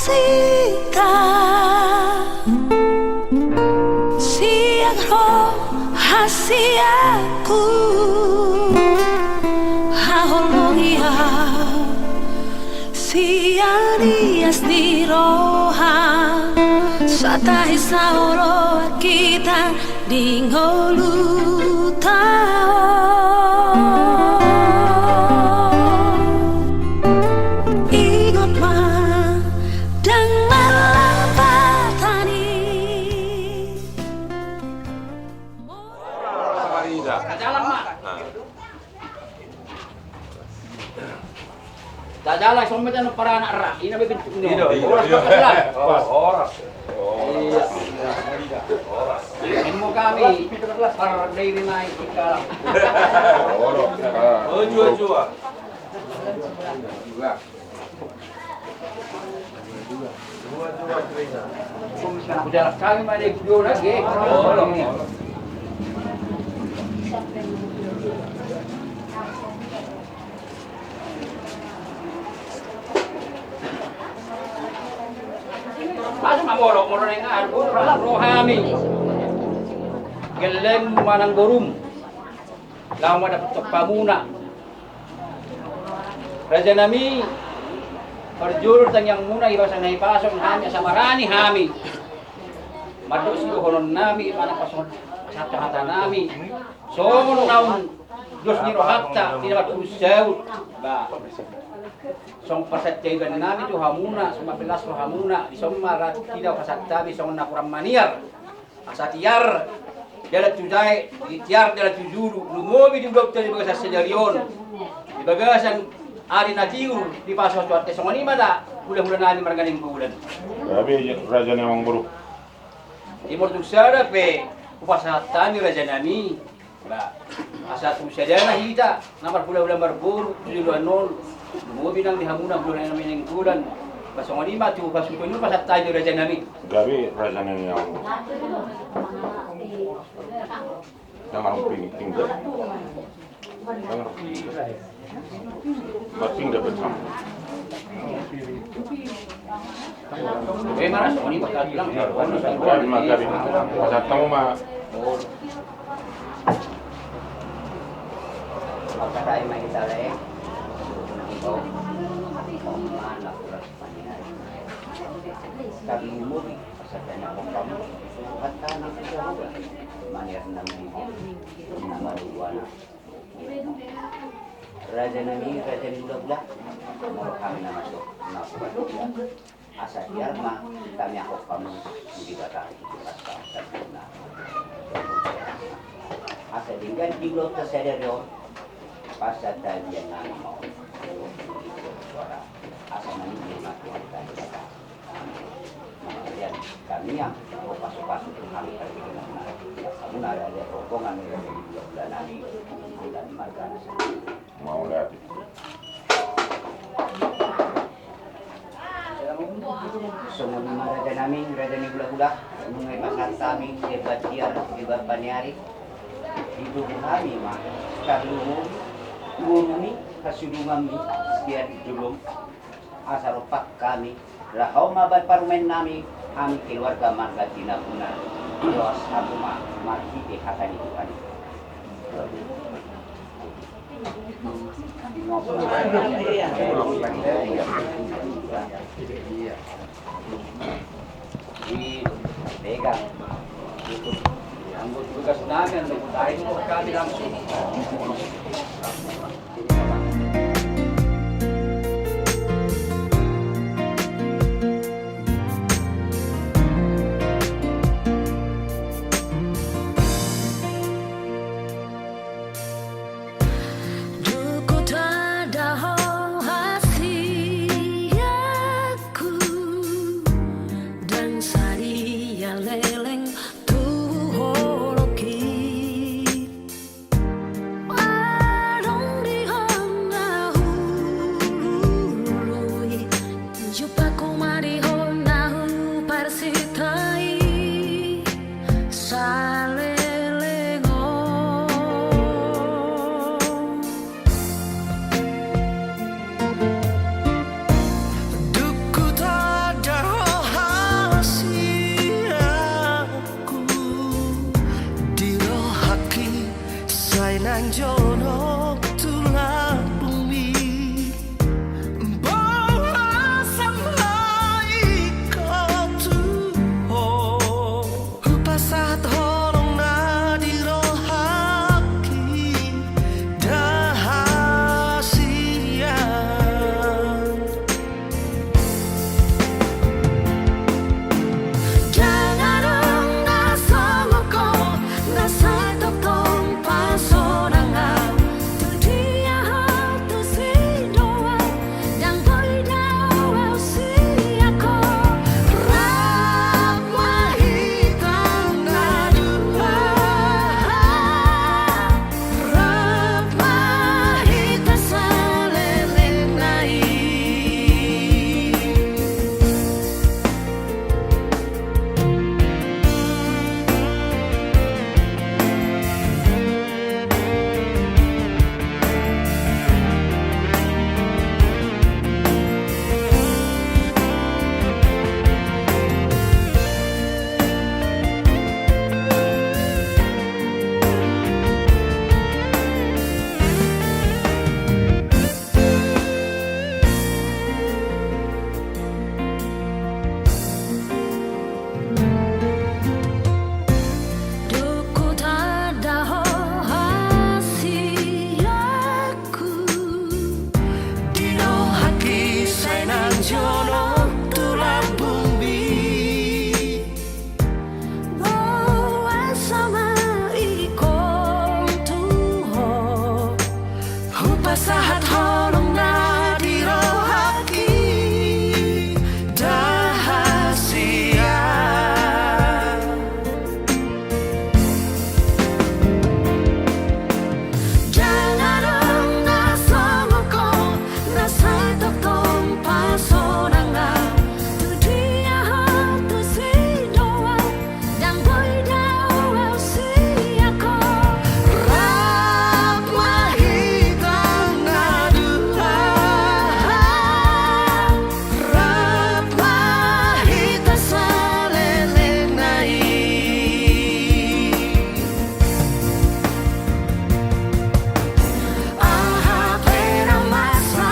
Sika Siagro Hasiaku Hahologia Sianias Niroha Satahi Sauro Kita Dingolutao Jalan somet anu para anak ra. Ini bentuk ini. Oras. Iya. Ini mau kami para dari naik sekarang. Jua. Udah kami mari video lagi. Pasok mabolo ng arbo, rohami. Galing manang gorum. Lama dapat pamuna. Raja nami perjurut yang muna ibasang naipasok hami sa marani hami. Madus ko honon nami mana pasok sa hata nami. Somon naun Diyos ni rohatta tidak usaw ba. Song pasatyagan namin to hamuna, sumapilas to hamuna, isong marat tidak pasatabi song nakurang maniar. Asatiar dalat tujay, itiar dalat tujuru, lumobi di dokter di bagas sedarion. Di bagasan ari najiur di paso cuarte song ani mada, bulan-bulan ani marganing bulan. Tapi raja namang buru. Timur tu sada pe upasatani raja nami. Ba, asa tu sadana hita, namar bulan-bulan berburu, tujuan nol. Mo binang dihamuna bulan namin ng bulan. Pasong lima tu pasuko nyo pasat tayo raja nami. Gabi raja nami yang jangan tinggal. Jangan tinggal bersama. Mana so ni bakal bilang Gabi pasat tamu mah. Apa tayo may kita leh. Kami muli pasadana ko kami at tanang isaruga manir namin nama ruwana raja nami raja nilogla mau kami nama so asa diarma kami ako kami hindi bata na asa dinggan diglog ta sederyo pasatan yang nami mau asa nami makin kita kemudian kami yang pasok-pasok kami kali kamu ada rombongan yang di bulan nami dan margana Mau lihat. semua raja nami raja ni gula-gula mengenai pasar kami debat tiar debat paniari hidup kami mah karena umumi kasulungan sekian dulu asal pak kami rahau mabat parumen nami kami keluarga marga tinapuna dos abuma margi de hakani tukani di pegang itu anggota tugas namin dahil kami langsung menjono tulang bumi bawa sama ikon tuho hupasahat holong nadi rohaki dahasia jangan dong nasomoko nasaitokong pasonanga tu dia tu si doa dan boy dawa si ako rap mahitang nadua rap mahita salelenai aha pera masa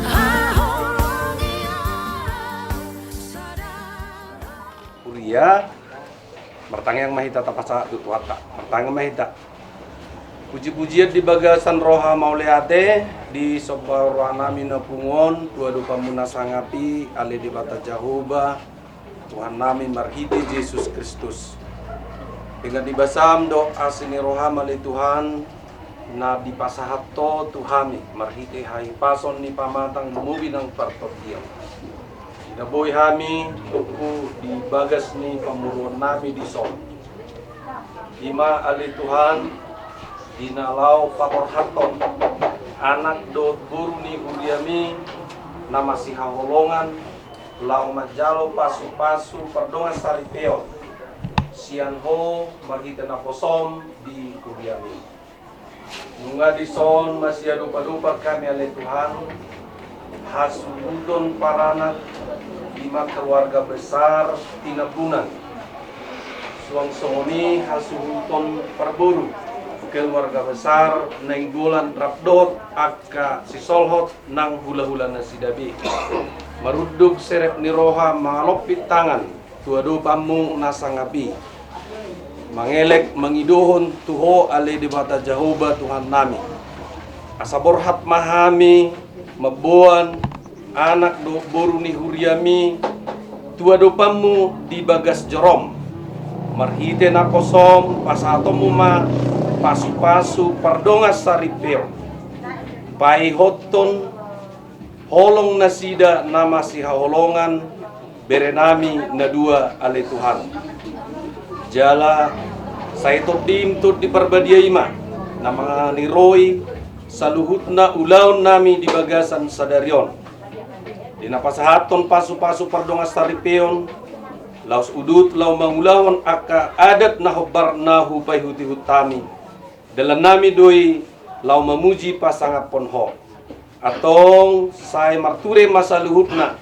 aholongia sadar Uria bertangyang mahita tapasa tutuata bertangyang mahita puji-pujian di bagasan roha mauleate di sobarwa nami na pungon tua dupa muna sangapi ale di bata Jahoba Tuhan nami marhiti Yesus Kristus dengan dibasam doa sini roha mali Tuhan na di pasahato Tuhami marhiti hai pason ni pamatang mubi ng partotiam Naboy hami tuku di bagas ni pamuruan nami di son. Ima ali Tuhan dinalau paporhaton anak dot guru ni Uriami nama si haholongan lau majalo pasu-pasu perdongan saripeo sianho marhita na posom di Uriami. Nunga di son masih dupa-dupa kami ali Tuhan hasudon paranak 5 keluarga besar tinabunan suang songoni hasuhuton perburu keluarga besar nenggolan rapdot akka sisolhot nang hula-hula nasidabi marudug serep niroha malopit tangan tuado pamu nasangapi mangelek mangidohon tuho ale di bata Jahoba Tuhan nami asaborhat mahami mabuan anak do boru ni Huriami tua dopamu di bagas jerom marhite na kosom pasatomu ma pasu-pasu pardongas saripeo pai hoton holong nasida nama si haholongan berenami na dua ale Tuhan jala saya dim tut di perbadiaima nama ni Roy saluhutna ulaun nami di bagasan sadarion dinapasahaton pasu-pasu pardongas taripeon laus udut lau mangulahon aka adat na hobar na hupay huti-hutami dalam nami doi lau memuji pasangat ponho atong say marture masaluhutna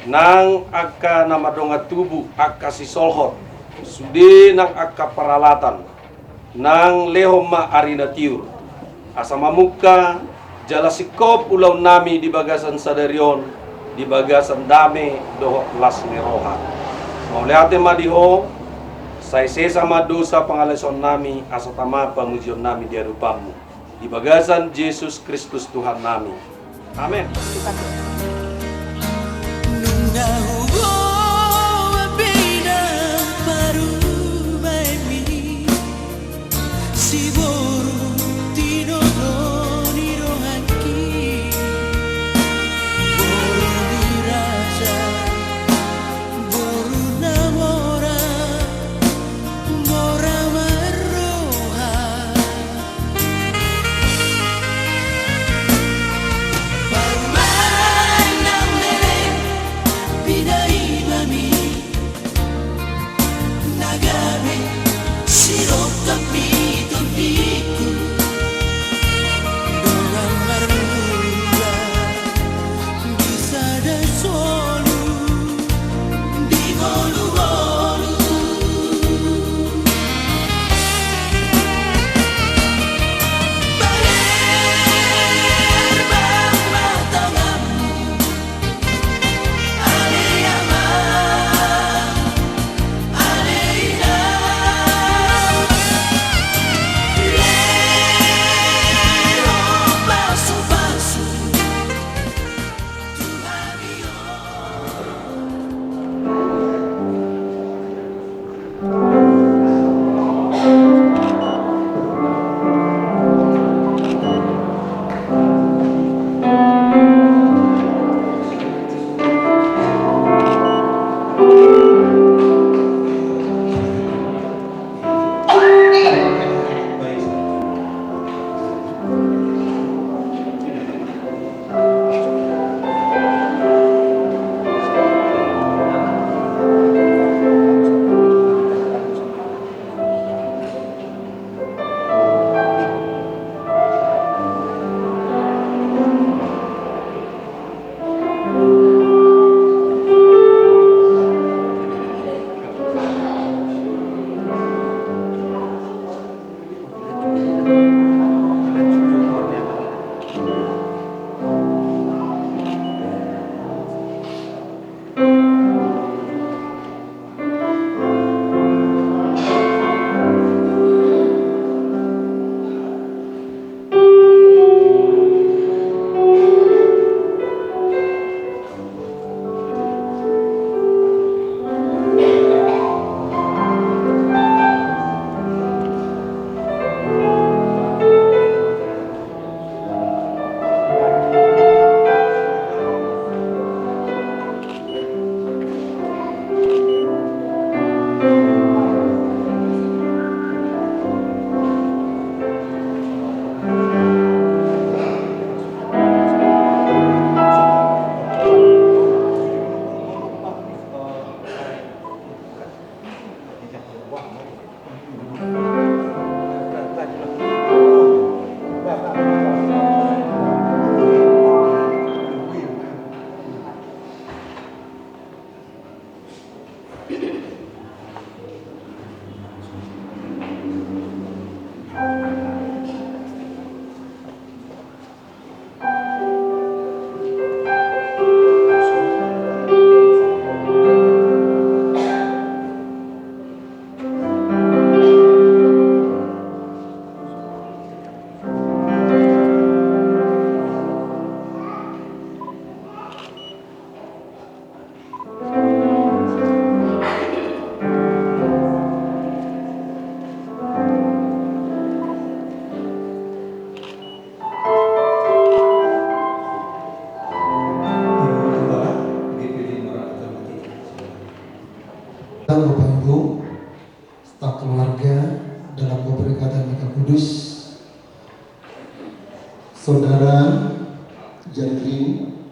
nang aka namadonga tubuh aka sisolhot sude nang aka peralatan nang lehoma arina tiur asama muka jala sikop ulau nami di bagasan sadarion di bagasan dame doho las niroha mauliate madiho say sesama dosa pangalason nami asatama pamujion nami di arupamu di bagasan Yesus Kristus Tuhan nami amin.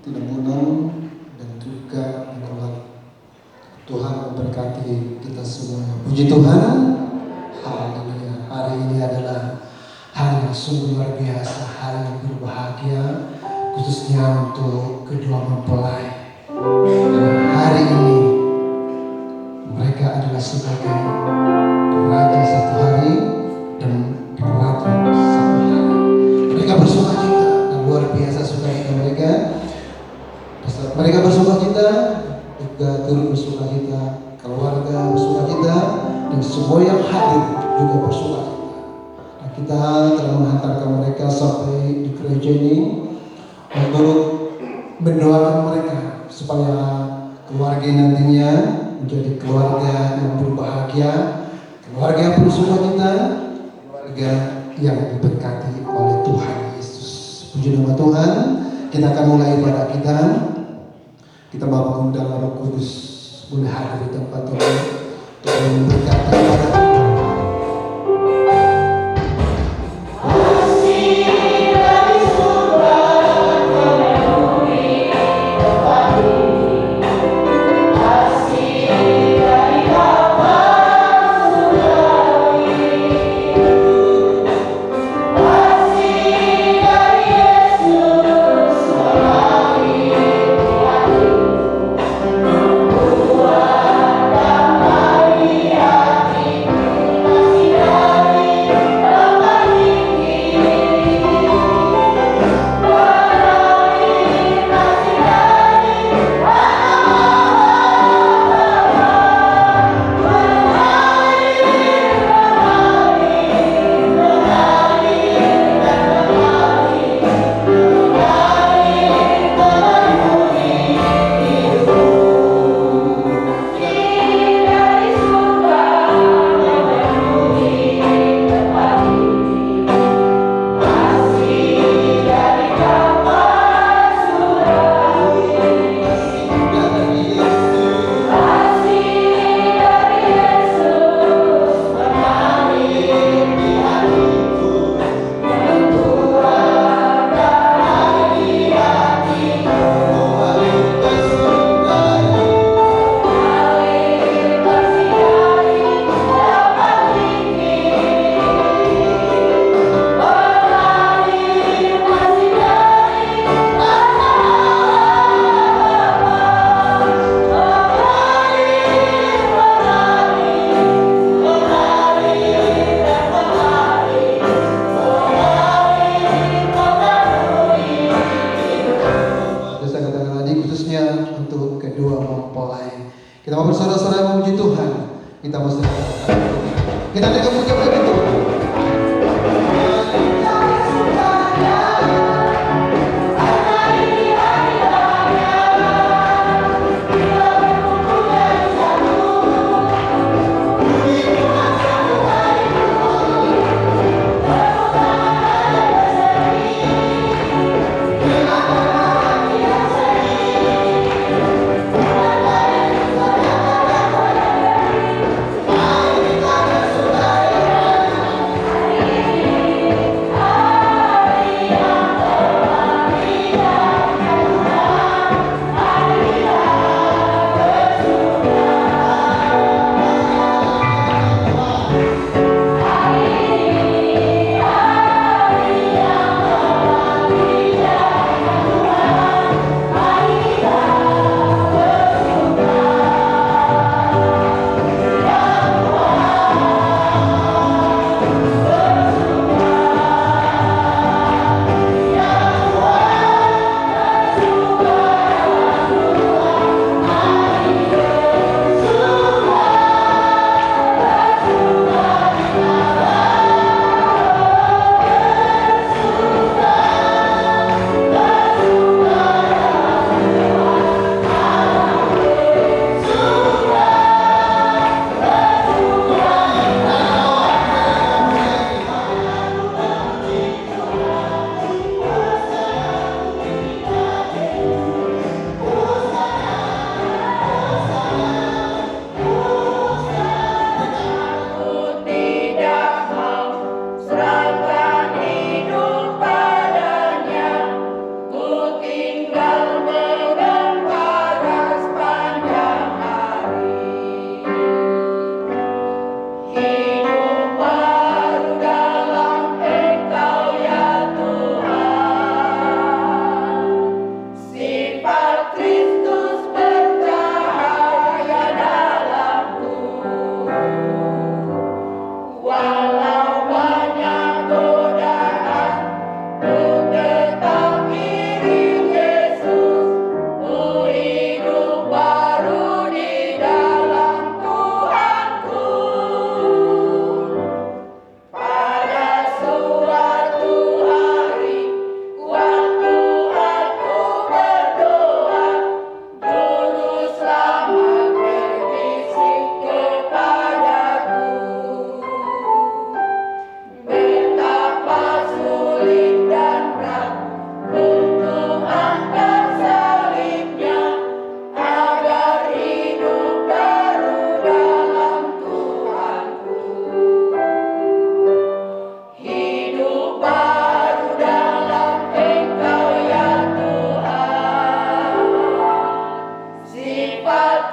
Tinambunan dan juga anak Tuhan memberkati kita semua. Puji Tuhan. Haleluya. Hari ini adalah hari yang sungguh luar biasa, hari yang berbahagia, khususnya untuk kedua mempelai. Hari ini mereka adalah sebagai raja satu hari dan ratu satu hari. Mereka bersukacita dan luar biasa sukacita mereka. Mereka bersukacita, juga turut bersukacita, keluarga bersukacita, dan semua yang hadir juga bersukacita. Dan kita telah menghantarkan mereka sampai di gereja ini untuk mendoakan mereka supaya keluarga nantinya menjadi keluarga yang berbahagia, keluarga yang bersukacita, keluarga yang diberkati oleh Tuhan Yesus. Puji nama Tuhan. Kita akan mulai ibadah kita. Kita mau mengundang Roh Kudus boleh hadir di tempat ini untuk memberkati ibadah kita. Untuk kedua mempelai, kita mau bersorak-sorai memuji Tuhan. Kita mau kita ada kemuliaan bagi Tuhan.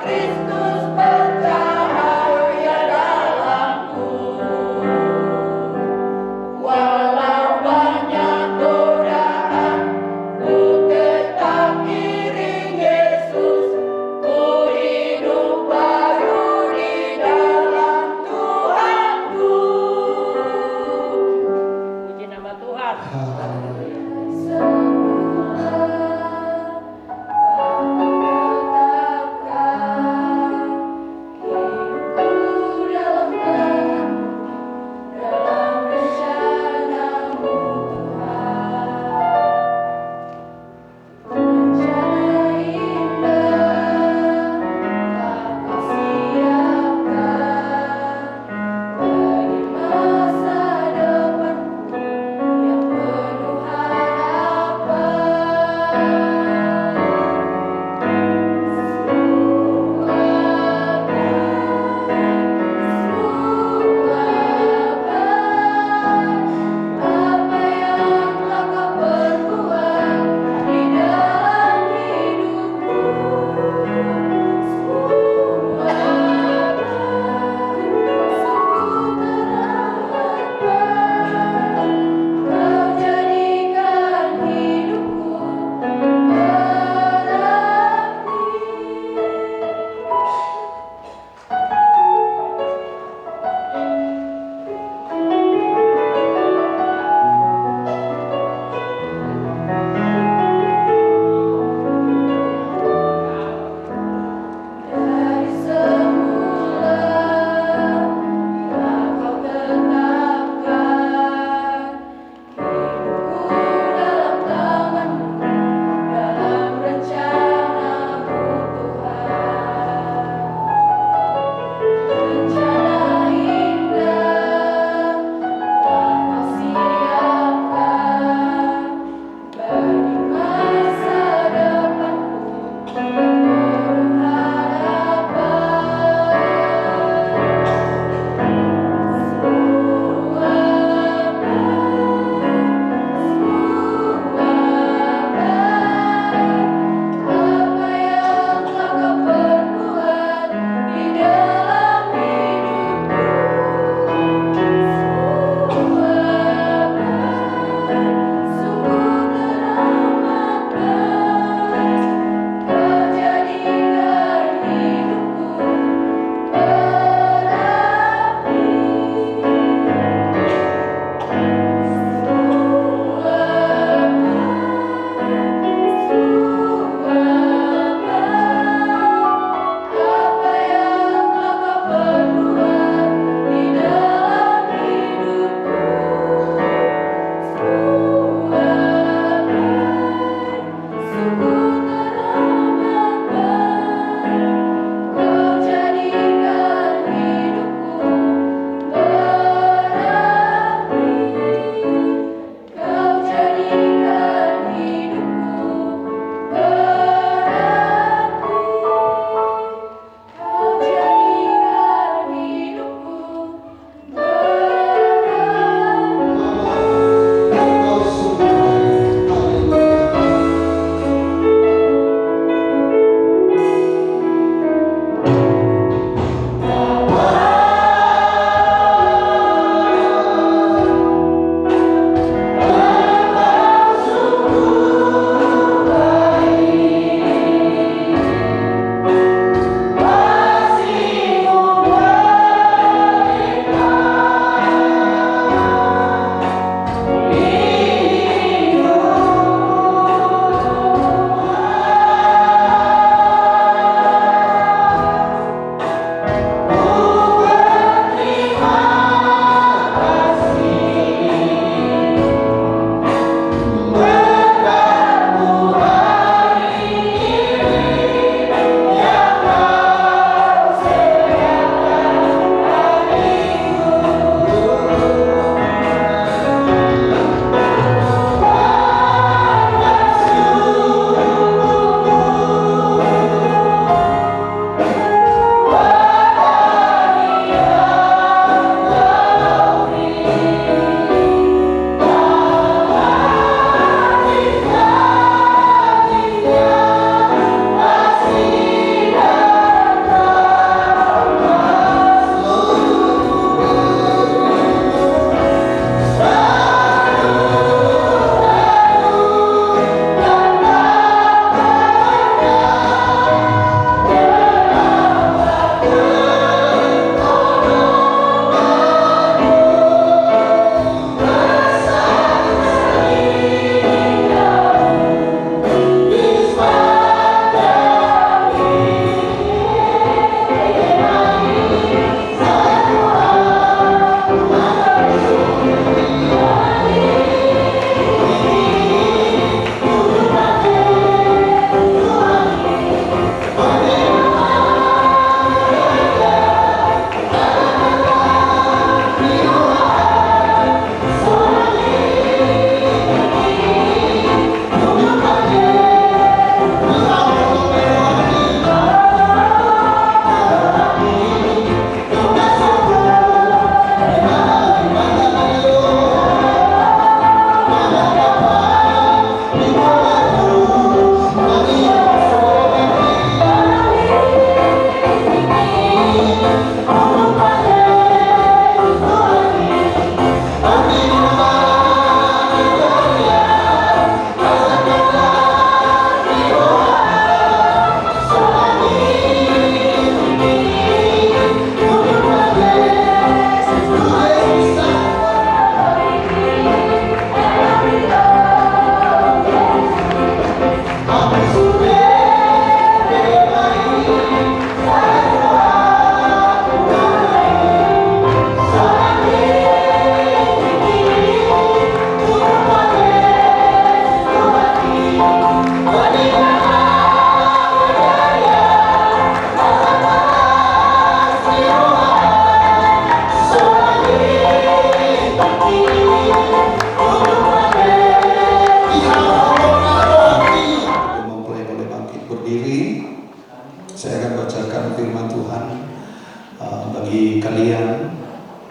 Kristus bercahaya dalamku. Walau banyak godaan, ku tetap iring Yesus. Ku hidup baru di dalam Tuhanku. Puji nama Tuhan. Haleluya.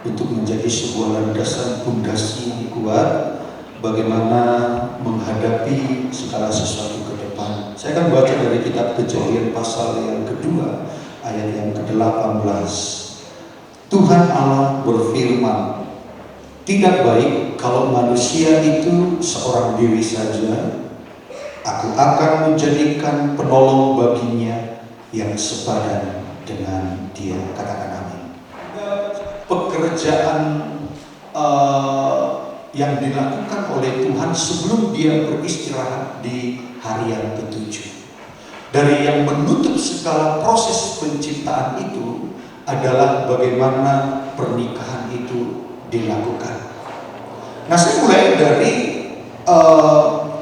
untuk menjadi sebuah landasan pondasi yang kuat bagaimana menghadapi segala sesuatu ke depan. Saya akan baca dari kitab Kejadian pasal yang kedua ayat yang ke-18. Tuhan Allah berfirman, tidak baik kalau manusia itu seorang diri saja. Aku akan menjadikan penolong baginya yang sepadan dengan dia. Katakan amin. Pekerjaan yang dilakukan oleh Tuhan sebelum dia beristirahat di hari yang ke-7. Dari yang menutup segala proses penciptaan itu adalah bagaimana pernikahan itu dilakukan. Nah, saya mulai dari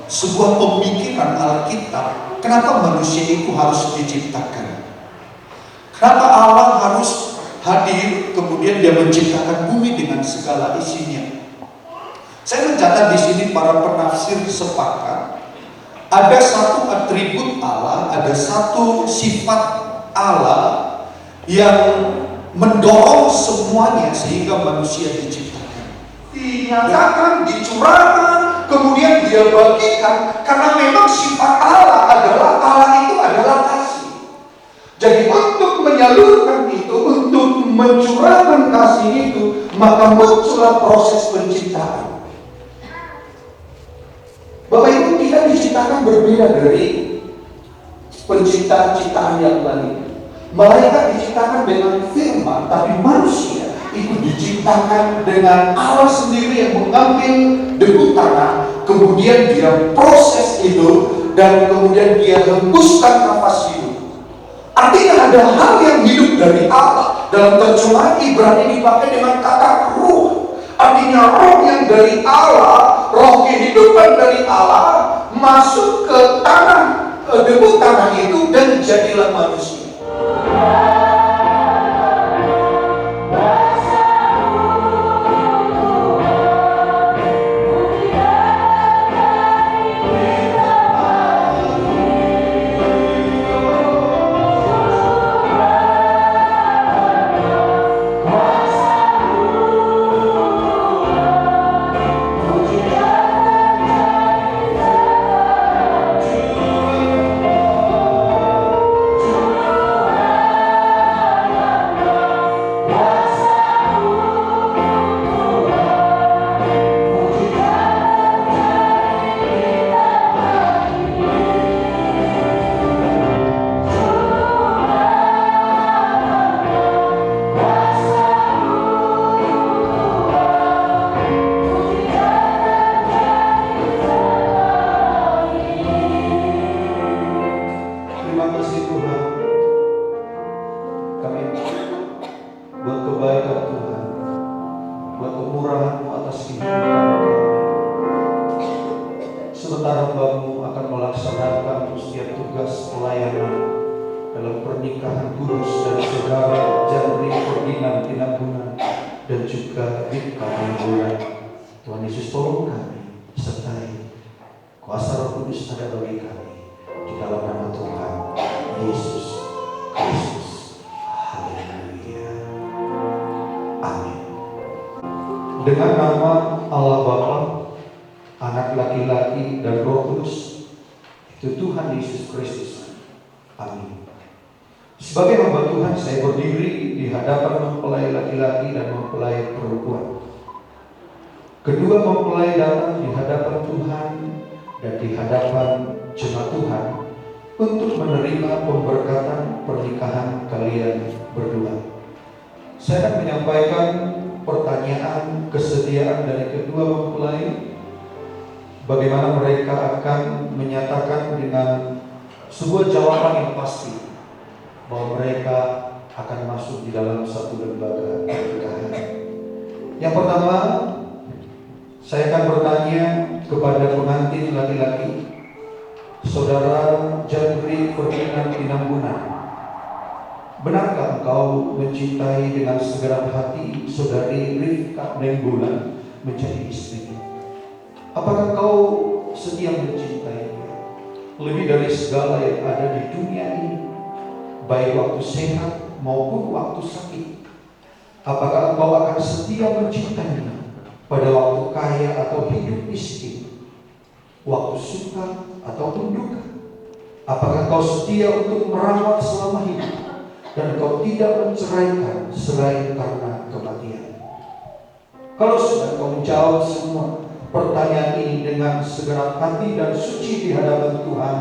sebuah pemikiran Alkitab. Kenapa manusia itu harus diciptakan? Kenapa Allah harus hadir kemudian dia menciptakan bumi dengan segala isinya? Saya mencatat di sini para penafsir sepakat ada satu atribut Allah, ada satu sifat Allah yang mendorong semuanya sehingga manusia diciptakan. Dinyatakan, dicurahkan, kemudian dia bagikan karena memang sifat Allah itu adalah kasih. Jadi untuk menyalurkan itu, untuk mencurahkan kasih itu, maka muncullah proses penciptaan. Bapak Ibu, kita diciptakan berbeda dari penciptaan-ciptaan yang lain. Malaikat diciptakan dengan firman, tapi manusia itu diciptakan dengan Allah sendiri yang mengambil debu tanah, kemudian dia proses itu, dan kemudian dia hembuskan nafas hidup. Artinya ada hal yang hidup dari Allah. Dalam terjemahan Ibrani dipakai dengan kata ruh. Artinya roh yang dari Allah, roh kehidupan dari Allah masuk ke tanah, debu tanah itu, dan jadilah manusia. Dengan nama Allah Bapa, Anak laki-laki dan Roh Kudus, itu Tuhan Yesus Kristus. Amin. Sebagai hamba Tuhan, saya berdiri di hadapan mempelai laki-laki dan mempelai perempuan. Kedua mempelai datang di hadapan Tuhan dan di hadapan jemaat Tuhan untuk menerima pemberkatan pernikahan kalian berdua. Saya akan menyampaikan pertanyaan kesediaan dari kedua mempelai, bagaimana mereka akan menyatakan dengan sebuah jawaban yang pasti bahwa mereka akan masuk di dalam satu lembaga pernikahan. Yang pertama, saya akan bertanya kepada pengantin laki-laki, Saudara Jandri Ferdinand Tinambunan, benarkah engkau mencintai dengan segenap hati saudari Rifka Nenggolan menjadi istri? Apakah kau setia mencintainya lebih dari segala yang ada di dunia ini, baik waktu sehat maupun waktu sakit? Apakah engkau akan setia mencintainya pada waktu kaya atau hidup miskin, waktu suka ataupun duka? Apakah engkau setia untuk merawat selama hidup dan engkau tidak menceraikan selain karena kematian? Kalau sudah engkau menjawab semua pertanyaan ini dengan segenap hati dan suci di hadapan Tuhan,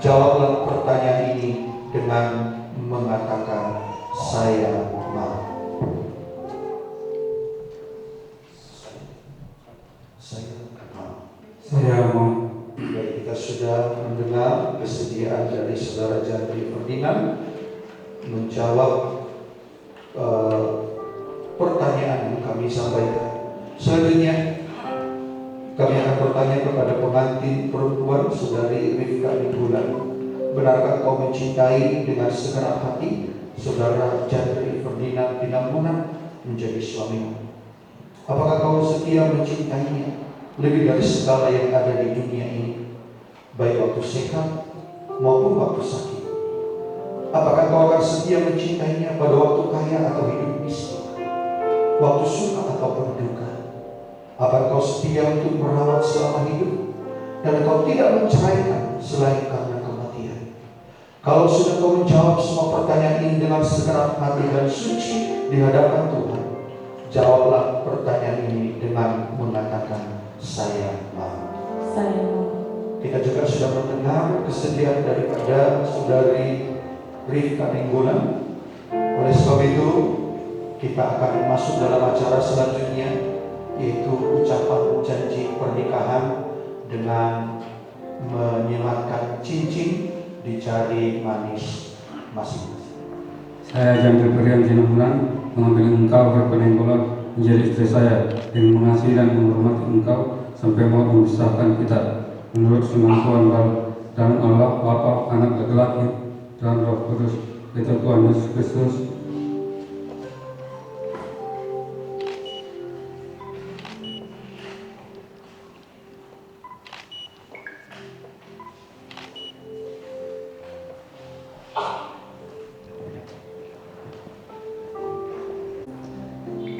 jawablah pertanyaan ini dengan mengatakan, saya mau. Saya mau. Baik, kita sudah mendengar kesediaan dari Saudara Jandri Ferdinand menjawab pertanyaan yang kami sampaikan. Selanjutnya kami akan bertanya kepada pengantin perempuan Saudari Rifka Minggulan. Benarkah kau mencintai dengan segenap hati Saudara Jandri Ferdinand Pinambunan menjadi suamimu? Apakah kau setia mencintainya lebih dari segala yang ada di dunia ini, baik waktu sehat maupun waktu sakit? Apakah kau akan setia mencintainya pada waktu kaya atau hidup miskin, waktu suka ataupun duka? Apakah kau setia untuk merawat selama hidup dan kau tidak menceraikan selain karena kematian? Kalau sudah kau menjawab semua pertanyaan ini dengan segenap hati dan suci di hadapan Tuhan, jawablah pertanyaan ini dengan mengatakan, saya mau. Saya mau. Kita juga sudah mendengar kesedihan daripada Saudari Rifka Nenggolan. Oleh sebab itu, kita akan masuk dalam acara selanjutnya, yaitu ucapan janji pernikahan dengan menyematkan cincin di jari manis masing-masing. Saya Jandri Ferdinand Pinambunan mengambil engkau Rifka Nenggolan menjadi istri saya, yang mengasihi dan menghormati engkau sampai mau memisahkan kita, menurut firman Tuhan dan Allah Bapa, Anak laki-laki dan Roh Kudus, itu Tuhan Yesus Kristus.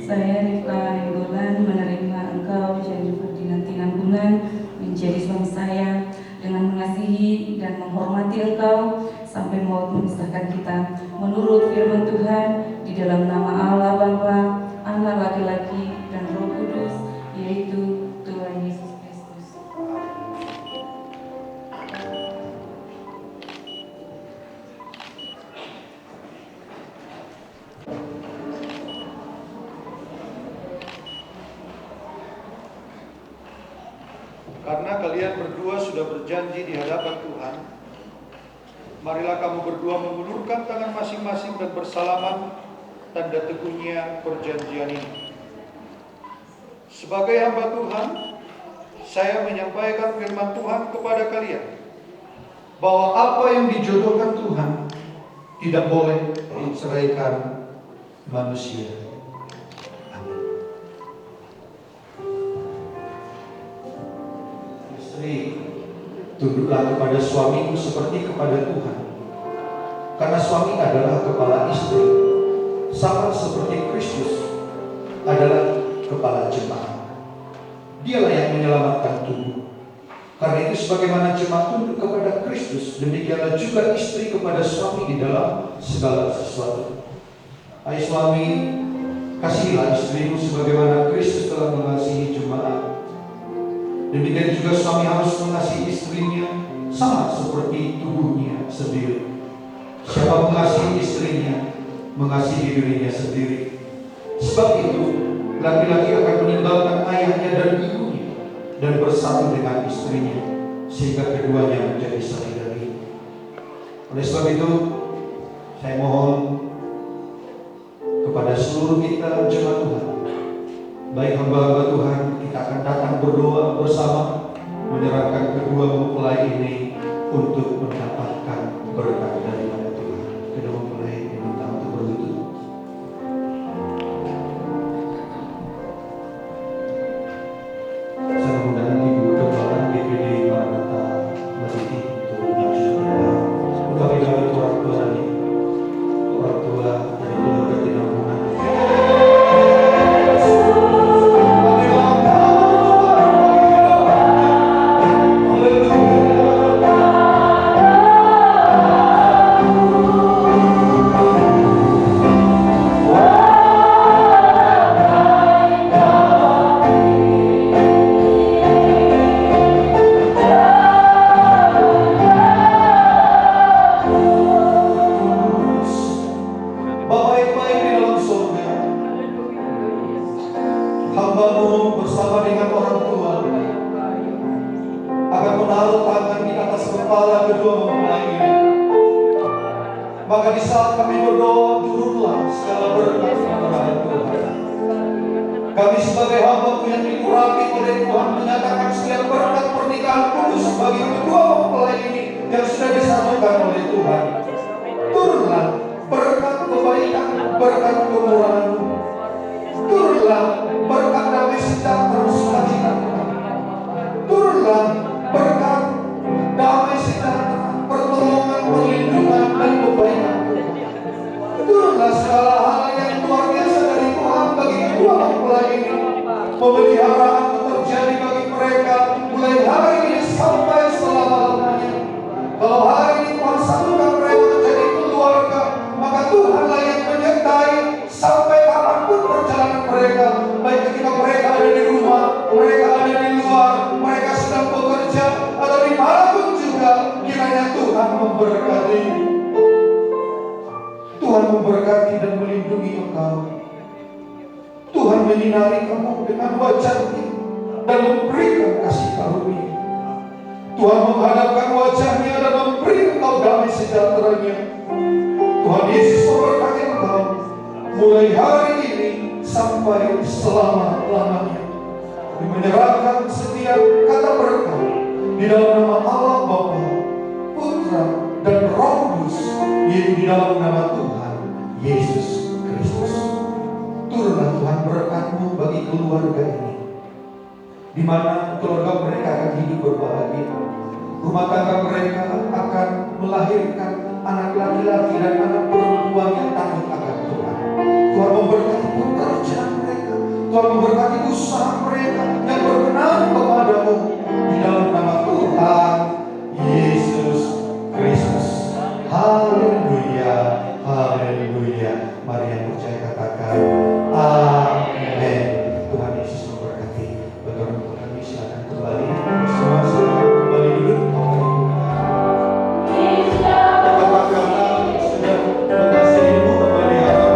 Saya Rifka Nenggolan menerima engkau Jandri Ferdinand Pinambunan menjadi suami saya, dengan mengasihi dan menghormati engkau sampai maut memisahkan kita, menurut firman Tuhan, di dalam nama Allah Bapa, Anak laki-laki dan Roh Kudus, yaitu Tuhan Yesus Kristus. Karena kalian berdua sudah berjanji di hadapan Tuhan, marilah kamu berdua mengulurkan tangan masing-masing dan bersalaman, tanda teguhnya perjanjian ini. Sebagai hamba Tuhan, saya menyampaikan firman Tuhan kepada kalian, bahwa apa yang dijodohkan Tuhan tidak boleh diceraikan manusia. Tunduklah kepada suamimu seperti kepada Tuhan, karena suami adalah kepala istri, sama seperti Kristus adalah kepala jemaat. Dialah yang menyelamatkan tubuh. Karena itu sebagaimana jemaat tunduk kepada Kristus, demikianlah juga istri kepada suami di dalam segala sesuatu. Hai suami, kasihilah istrimu sebagaimana Kristus telah mengasihi jemaat. Demikian juga suami harus mengasihi istrinya sama seperti tubuhnya sendiri. Siapa mengasihi istrinya, mengasihi dirinya sendiri. Sebab itu, laki-laki akan meninggalkan ayahnya dan ibunya dan bersatu dengan istrinya, sehingga keduanya menjadi satu daging. Oleh sebab itu, saya mohon kepada seluruh kita jemaat Tuhan, baik hamba-hamba Tuhan, kita akan datang berdoa bersama, menyerahkan kedua mempelai ini untuk mendapatkan berkat daripada Tuhan. Kedua mempelai diminta untuk berlutut. Saya mengundang Ibu Kepala DPD Maranatha Meliti untuk maju berdoa. Kami dari orang tua dari keluarga Pinambunan. Maka di saat kami berdoa, turunlah segala berkat kemuliaan Tuhan. Kami sebagai hamba yang diurapi oleh Tuhan menyatakan setiap berkat pernikahan kudus bagi kedua mempelai ini yang sudah disatukan oleh Tuhan. Turunlah berkat kebaikan, berkat kemurahan. Turunlah berkat damai sejahtera sukacita. Turunlah berkat damai sejahtera, pertolongan, perlindungan, dan kebaikan. Turunlah segala hal yang luar biasa dari Tuhan bagi kedua mempelai ini. Pemeliharaan terjadi bagi mereka mulai hari ini sampai selama-lamanya. Kalau hari ini Tuhan satukan mereka menjadi keluarga, maka Tuhanlah yang menyertai sampai kapanpun perjalanan mereka. Baik ketika mereka ada di rumah, mereka ada di luar, mereka sedang bekerja, atau dimanapun juga, kiranya Tuhan memberkati. Tuhan memberkati dan melindungi engkau. Tuhan menyinari kamu dengan wajah-Nya dan memberikan kasih karunia. Tuhan menghadapkan wajah-Nya dan memberi engkau damai sejahtera-Nya. Tuhan Yesus memberkati engkau mulai hari ini sampai selama-lamanya. Kami menyerahkan setiap kata berkat di dalam nama Allah Bapa, Putra, dan Roh Kudus, yaitu di dalam nama Tuhan Yesus Kristus. Turunlah Tuhan berkat-Mu bagi keluarga ini, di mana keluarga mereka akan hidup berbahagia. Rumah tangga mereka akan melahirkan anak laki-laki dan anak perempuan yang takut akan Tuhan. Tuhan memberkati pekerjaan mereka, Tuhan memberkati usaha mereka yang berkenan kepadamu, di dalam nama Tuhan Yesus Kristus. Haleluya, haleluya. Mari yang percaya katakan amin. Tuhan Yesus memberkati. Bagi orang tua kami silakan kembali. Semua silakan kembali duduk. Apakah sudah mengasihi ibu memelihara?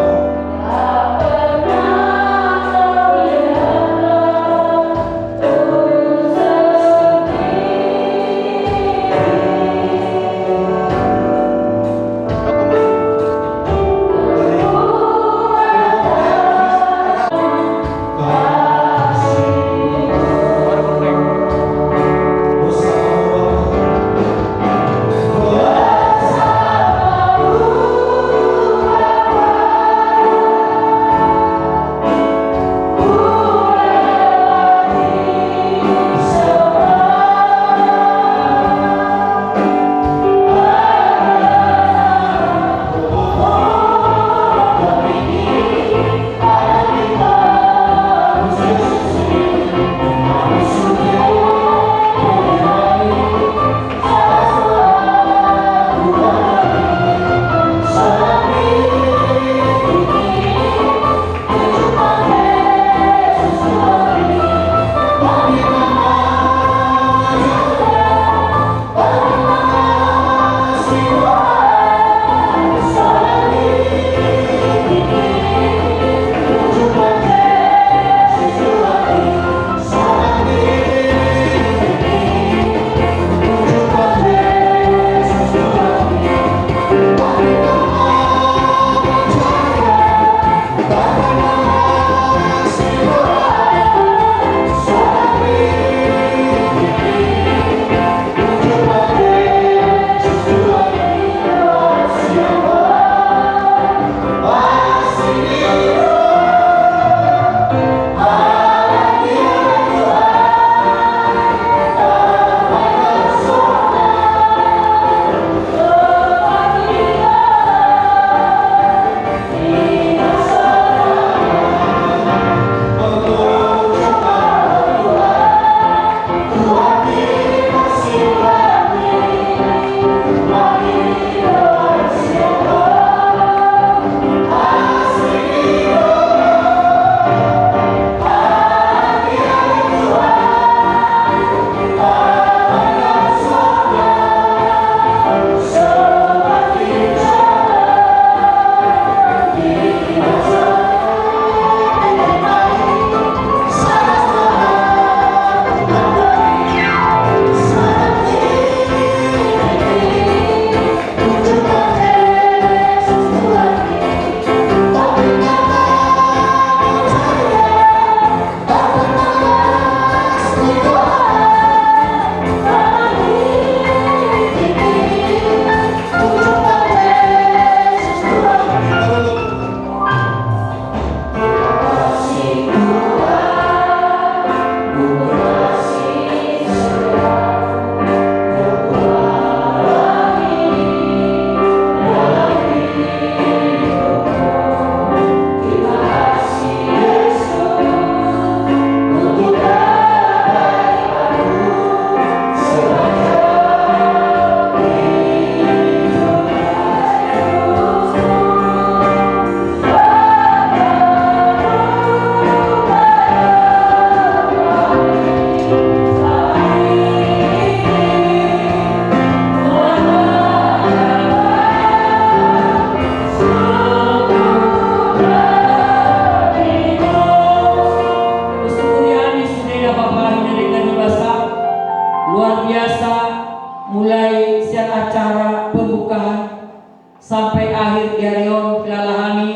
sampai akhir diarion kelalahani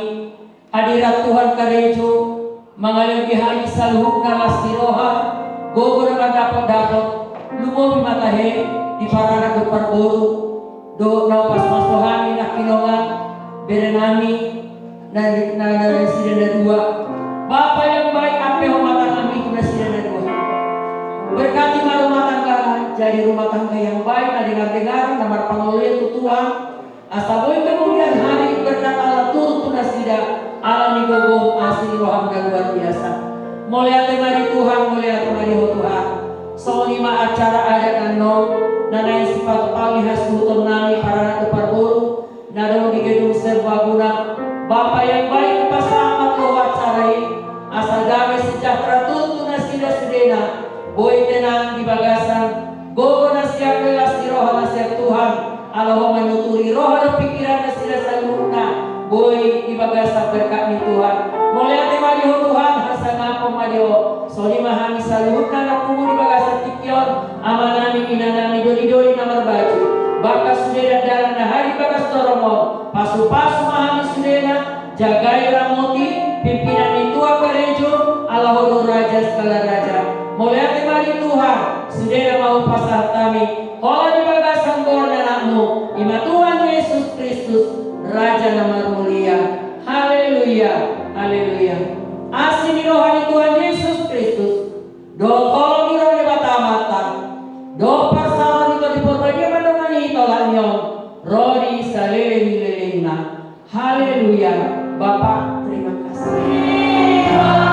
hadirat Tuhan karejo mengalir di hari saluhna lastiroha gogo na dapat lumobi matahe di parana do parboru do na pas masohani na kinongan berenami na residen dua Bapak yang baik apa rumah tangga kami presiden dua berkati rumah tangga jadi rumah tangga yang baik na dengar nomor pangulih itu Tuhan asa boy kemudian hari berkat Allah turut tunasida alami gogo asli roham dan luar biasa mulia temari Tuhan mulia temari Tuhan solima acara adat nano nanai sifat pali hasuton nami para keparboru nado di gedung serbaguna Bapak yang baik pasama to acarai asal damai sejahtera turut tunasida sedena boy tenang di bagasan gogo nasiap kelas di roh nasiap Tuhan Allah menuturi roh dan pikiran nasidah salurna boy di bagasan berkat ni Tuhan mulia temari Tuhan hasana pemadio solima hami salurna na kumu di bagasan tikion amanami inanami dori-dori namar baju bakas sudena dalam hari bakas toromo pasu-pasu mahami sudena jagai ramoti pimpinan itu akarejo Allah hodo raja segala raja mulia temari Tuhan sudena mau pasah kami kalau di bagasan gorna anakmu ima Tuhan Yesus Kristus raja nama mulia haleluya haleluya asin di rohani Tuhan Yesus Kristus do kalau di rohani mata-mata do pasal itu di porbadia mandongani tolanyo rodi saleli-lelina haleluya Bapak terima kasih Oh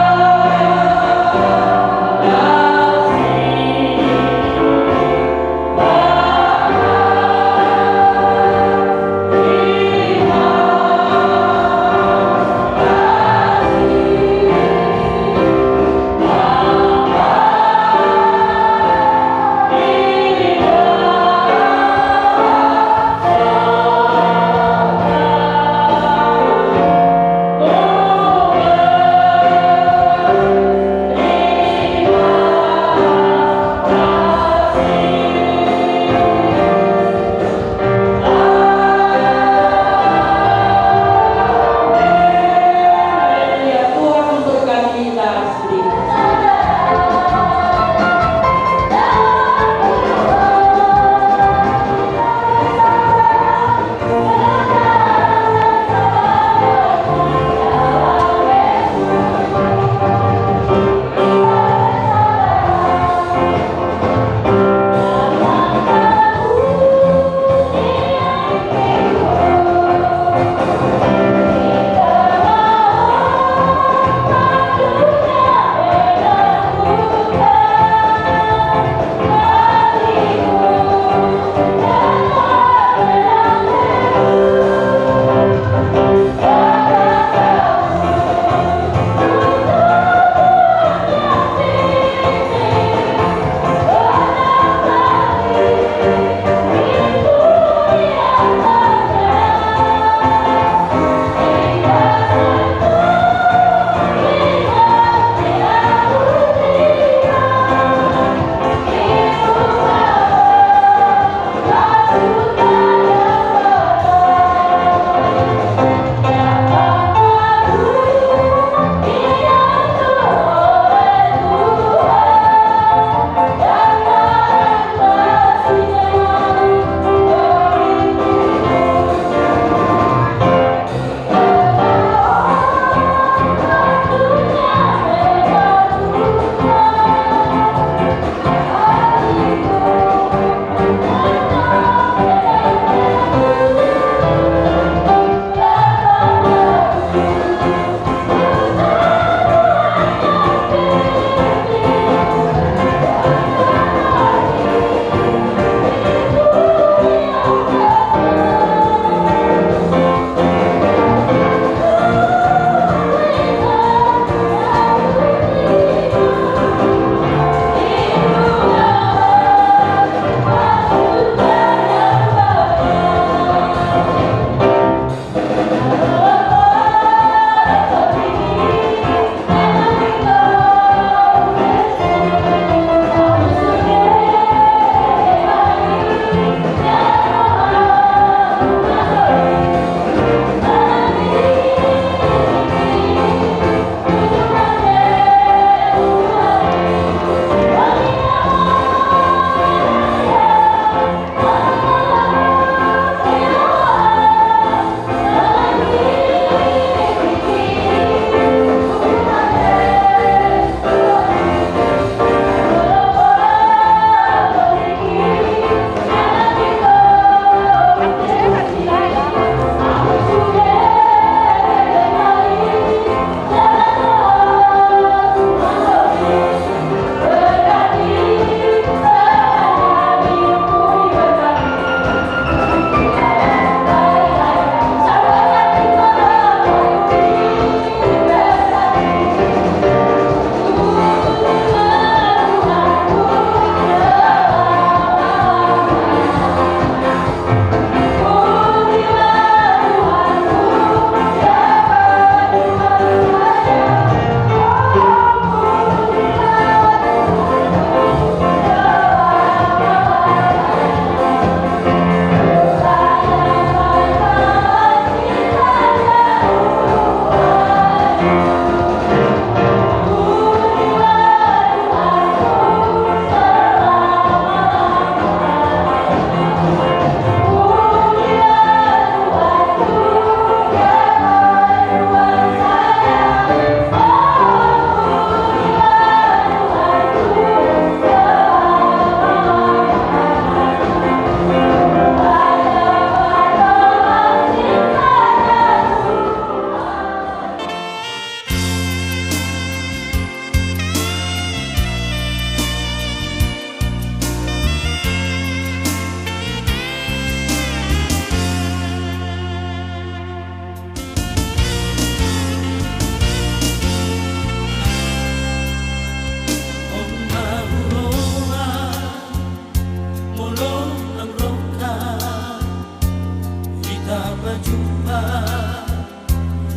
kita berjumpa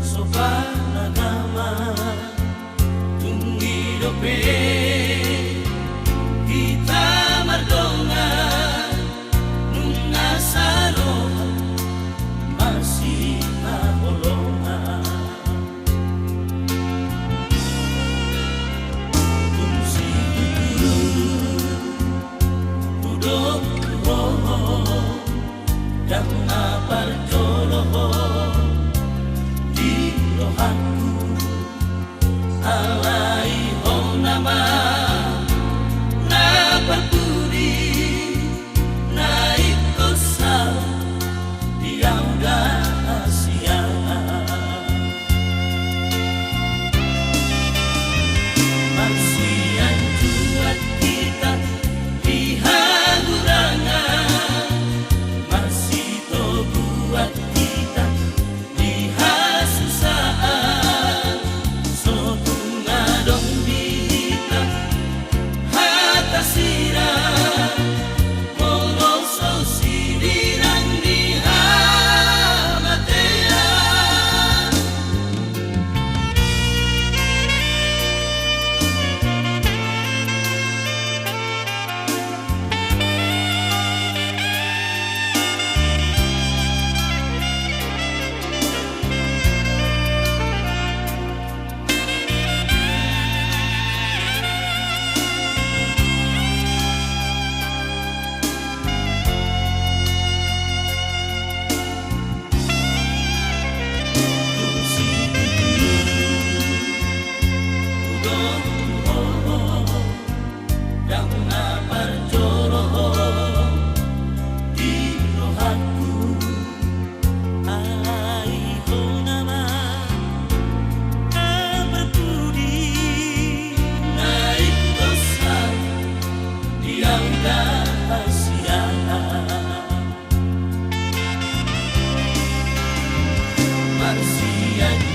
sopan agama tunggi dope kita mardonga nunga saro masih mabolonga fungsi tutu duduk dan parjolo di rohanku alai hong nama na perpuri na ikosal diam rahasia manusia buat kita dihagurangan buat kita dihasusaan sotunga dong kita hata sirah moloso sidirang dihamatea manusia